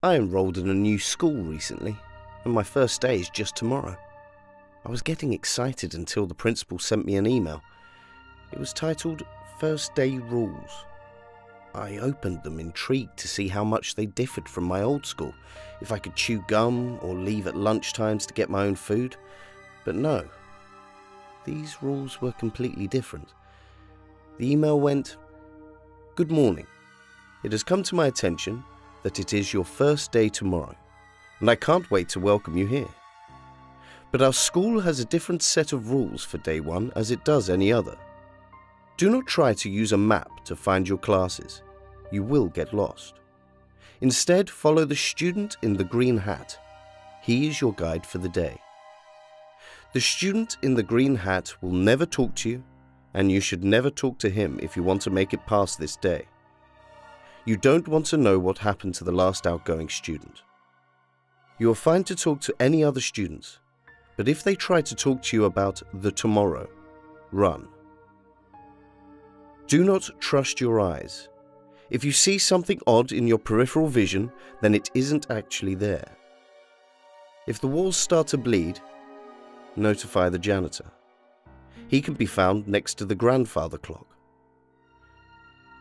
I enrolled in a new school recently, and my first day is just tomorrow. I was getting excited until the principal sent me an email. It was titled First Day Rules. I opened them intrigued to see how much they differed from my old school, if I could chew gum or leave at lunchtimes to get my own food. But no, these rules were completely different. The email went, "Good morning. It has come to my attention that it is your first day tomorrow, and I can't wait to welcome you here. But our school has a different set of rules for day one as it does any other. Do not try to use a map to find your classes. You will get lost. Instead, follow the student in the green hat. He is your guide for the day. The student in the green hat will never talk to you, and you should never talk to him if you want to make it past this day. You don't want to know what happened to the last outgoing student. You are fine to talk to any other students, but if they try to talk to you about the tomorrow, run. Do not trust your eyes. If you see something odd in your peripheral vision, then it isn't actually there. If the walls start to bleed, notify the janitor. He can be found next to the grandfather clock.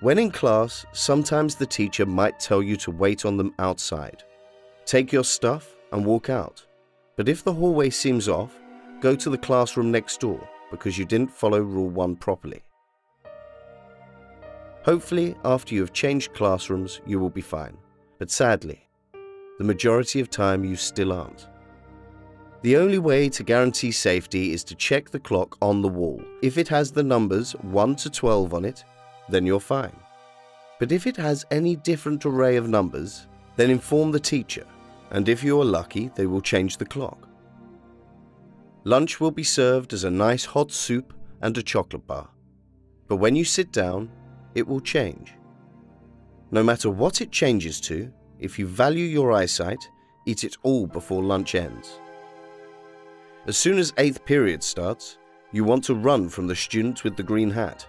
When in class, sometimes the teacher might tell you to wait on them outside. Take your stuff and walk out. But if the hallway seems off, go to the classroom next door because you didn't follow Rule 1 properly. Hopefully, after you have changed classrooms, you will be fine. But sadly, the majority of time you still aren't. The only way to guarantee safety is to check the clock on the wall. If it has the numbers 1 to 12 on it, then you're fine. But if it has any different array of numbers, then inform the teacher, and if you are lucky, they will change the clock. Lunch will be served as a nice hot soup and a chocolate bar. But when you sit down, it will change. No matter what it changes to, if you value your eyesight, eat it all before lunch ends. As soon as 8th period starts, you want to run from the student with the green hat.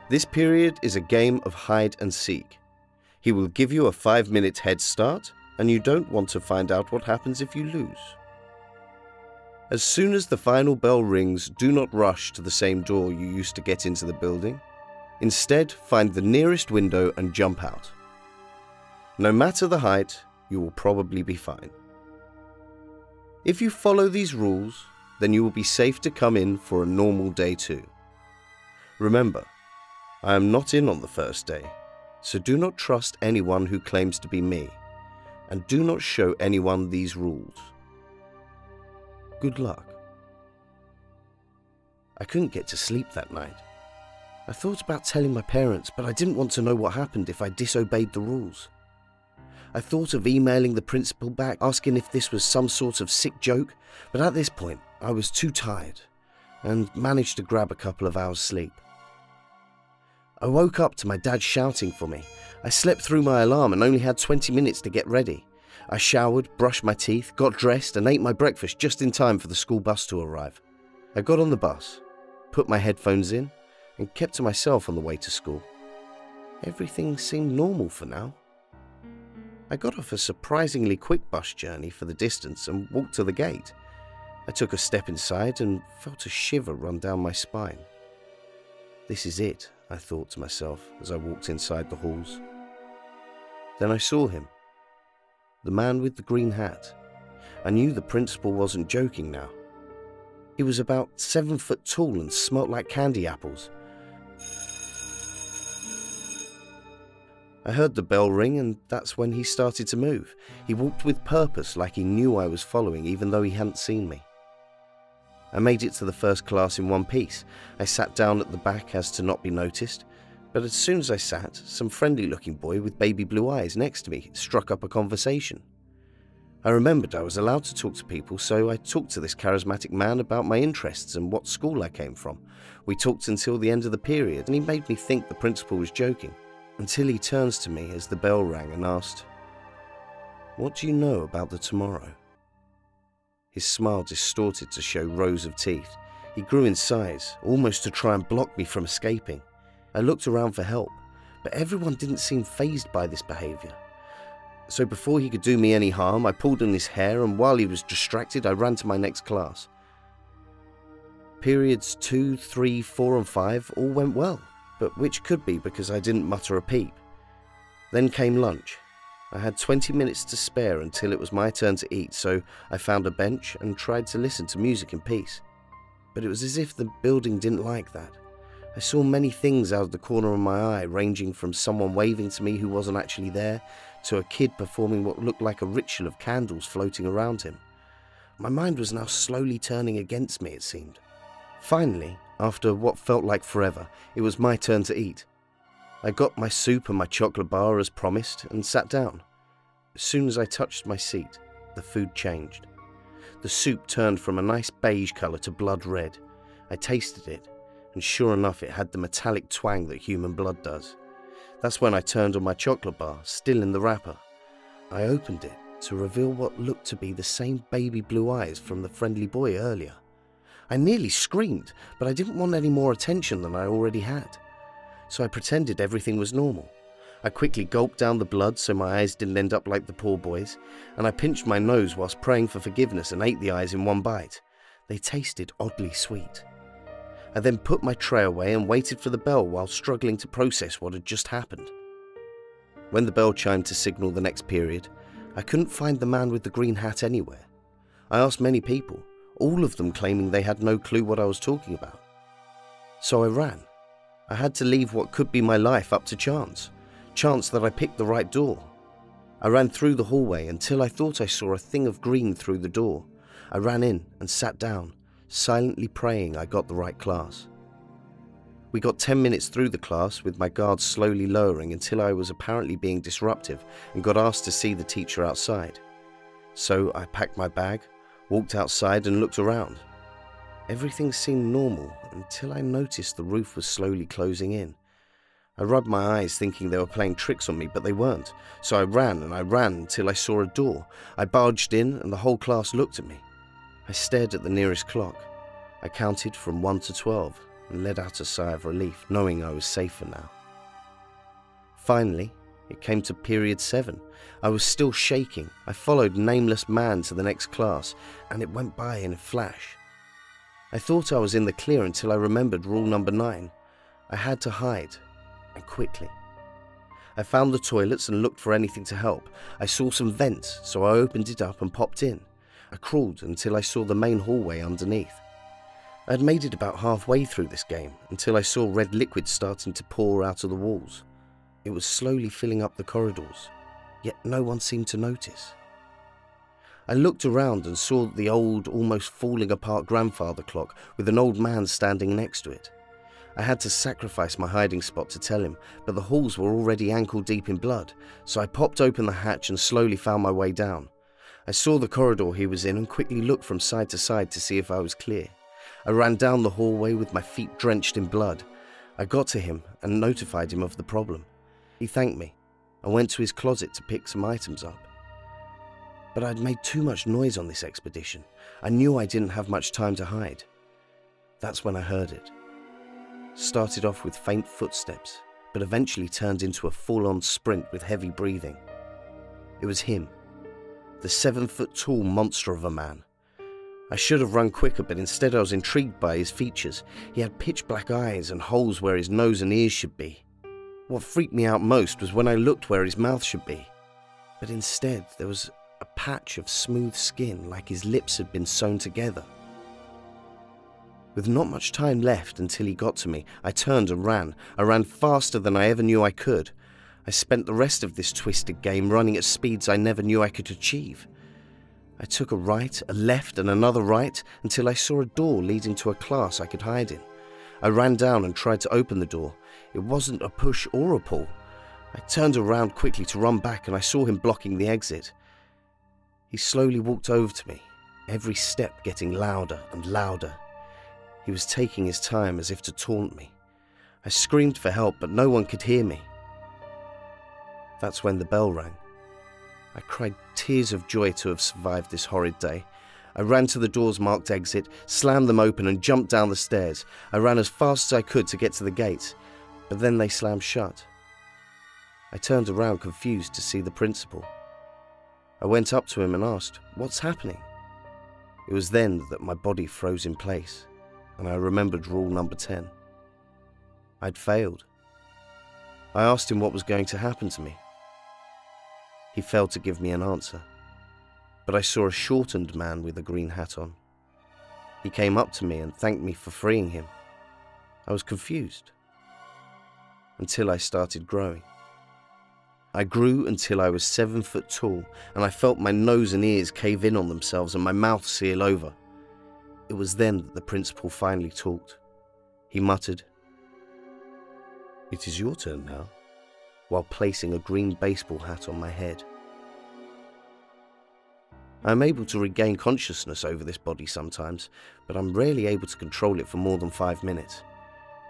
This period is a game of hide and seek. He will give you a 5-minute head start, and you don't want to find out what happens if you lose. As soon as the final bell rings, do not rush to the same door you used to get into the building. Instead, find the nearest window and jump out. No matter the height, you will probably be fine. If you follow these rules, then you will be safe to come in for a normal day too. Remember, I am not in on the first day, so do not trust anyone who claims to be me, and do not show anyone these rules. Good luck. I couldn't get to sleep that night. I thought about telling my parents, but I didn't want to know what happened if I disobeyed the rules. I thought of emailing the principal back, asking if this was some sort of sick joke, but at this point, I was too tired and managed to grab a couple of hours sleep. I woke up to my dad shouting for me. I slept through my alarm and only had 20 minutes to get ready. I showered, brushed my teeth, got dressed and ate my breakfast just in time for the school bus to arrive. I got on the bus, put my headphones in and kept to myself on the way to school. Everything seemed normal for now. I got off a surprisingly quick bus journey for the distance and walked to the gate. I took a step inside and felt a shiver run down my spine. This is it, I thought to myself as I walked inside the halls. Then I saw him. The man with the green hat. I knew the principal wasn't joking now. He was about 7 foot tall and smelt like candy apples. I heard the bell ring and that's when he started to move. He walked with purpose like he knew I was following even though he hadn't seen me. I made it to the first class in one piece. I sat down at the back as to not be noticed, but as soon as I sat, some friendly-looking boy with baby blue eyes next to me struck up a conversation. I remembered I was allowed to talk to people, so I talked to this charismatic man about my interests and what school I came from. We talked until the end of the period, and he made me think the principal was joking, until he turns to me as the bell rang and asked, "What do you know about the tomorrow?" His smile distorted to show rows of teeth. He grew in size, almost to try and block me from escaping. I looked around for help, but everyone didn't seem fazed by this behavior. So before he could do me any harm, I pulled on his hair, and while he was distracted, I ran to my next class. Periods 2, 3, 4 and 5 all went well, but which could be because I didn't mutter a peep. Then came lunch. I had 20 minutes to spare until it was my turn to eat, so I found a bench and tried to listen to music in peace. But it was as if the building didn't like that. I saw many things out of the corner of my eye, ranging from someone waving to me who wasn't actually there, to a kid performing what looked like a ritual of candles floating around him. My mind was now slowly turning against me, it seemed. Finally, after what felt like forever, it was my turn to eat. I got my soup and my chocolate bar as promised and sat down. As soon as I touched my seat, the food changed. The soup turned from a nice beige colour to blood red. I tasted it, and sure enough it had the metallic twang that human blood does. That's when I turned on my chocolate bar, still in the wrapper. I opened it to reveal what looked to be the same baby blue eyes from the friendly boy earlier. I nearly screamed, but I didn't want any more attention than I already had. So I pretended everything was normal. I quickly gulped down the blood so my eyes didn't end up like the poor boys, and I pinched my nose whilst praying for forgiveness and ate the eyes in one bite. They tasted oddly sweet. I then put my tray away and waited for the bell while struggling to process what had just happened. When the bell chimed to signal the next period, I couldn't find the man with the green hat anywhere. I asked many people, all of them claiming they had no clue what I was talking about. So I ran. I had to leave what could be my life up to chance that I picked the right door. I ran through the hallway until I thought I saw a thing of green through the door. I ran in and sat down, silently praying I got the right class. We got 10 minutes through the class with my guards slowly lowering until I was apparently being disruptive and got asked to see the teacher outside. So I packed my bag, walked outside and looked around. Everything seemed normal until I noticed the roof was slowly closing in. I rubbed my eyes thinking they were playing tricks on me, but they weren't. So I ran until I saw a door. I barged in and the whole class looked at me. I stared at the nearest clock. I counted from 1 to 12 and let out a sigh of relief, knowing I was safer now. Finally, it came to period 7. I was still shaking. I followed a nameless man to the next class, and it went by in a flash. I thought I was in the clear until I remembered rule number 9. I had to hide, and quickly. I found the toilets and looked for anything to help. I saw some vents, so I opened it up and popped in. I crawled until I saw the main hallway underneath. I had made it about halfway through this game until I saw red liquid starting to pour out of the walls. It was slowly filling up the corridors, yet no one seemed to notice. I looked around and saw the old, almost falling apart grandfather clock with an old man standing next to it. I had to sacrifice my hiding spot to tell him, but the halls were already ankle deep in blood, so I popped open the hatch and slowly found my way down. I saw the corridor he was in and quickly looked from side to side to see if I was clear. I ran down the hallway with my feet drenched in blood. I got to him and notified him of the problem. He thanked me. I went to his closet to pick some items up. But I'd made too much noise on this expedition. I knew I didn't have much time to hide. That's when I heard it. Started off with faint footsteps, but eventually turned into a full-on sprint with heavy breathing. It was him. The 7-foot-tall monster of a man. I should have run quicker, but instead I was intrigued by his features. He had pitch black eyes and holes where his nose and ears should be. What freaked me out most was when I looked where his mouth should be. But instead there was a patch of smooth skin like his lips had been sewn together. With not much time left until he got to me, I turned and ran. I ran faster than I ever knew I could. I spent the rest of this twisted game running at speeds I never knew I could achieve. I took a right, a left and another right until I saw a door leading to a class I could hide in. I ran down and tried to open the door. It wasn't a push or a pull. I turned around quickly to run back and I saw him blocking the exit. He slowly walked over to me, every step getting louder and louder. He was taking his time as if to taunt me. I screamed for help, but no one could hear me. That's when the bell rang. I cried tears of joy to have survived this horrid day. I ran to the doors marked exit, slammed them open and jumped down the stairs. I ran as fast as I could to get to the gates, but then they slammed shut. I turned around confused to see the principal. I went up to him and asked, "What's happening?" It was then that my body froze in place, and I remembered rule number 10. I'd failed. I asked him what was going to happen to me. He failed to give me an answer, but I saw a shortened man with a green hat on. He came up to me and thanked me for freeing him. I was confused, until I started growing. I grew until I was 7 foot tall, and I felt my nose and ears cave in on themselves and my mouth seal over. It was then that the principal finally talked. He muttered, "It is your turn now," while placing a green baseball hat on my head. I am able to regain consciousness over this body sometimes, but I'm rarely able to control it for more than 5 minutes.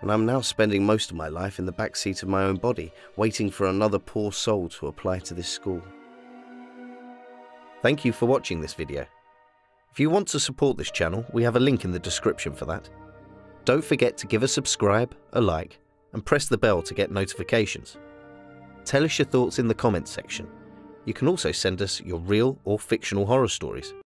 And I'm now spending most of my life in the back seat of my own body, waiting for another poor soul to apply to this school. Thank you for watching this video. If you want to support this channel, we have a link in the description for that. Don't forget to give a subscribe, a like, and press the bell to get notifications. Tell us your thoughts in the comments section. You can also send us your real or fictional horror stories.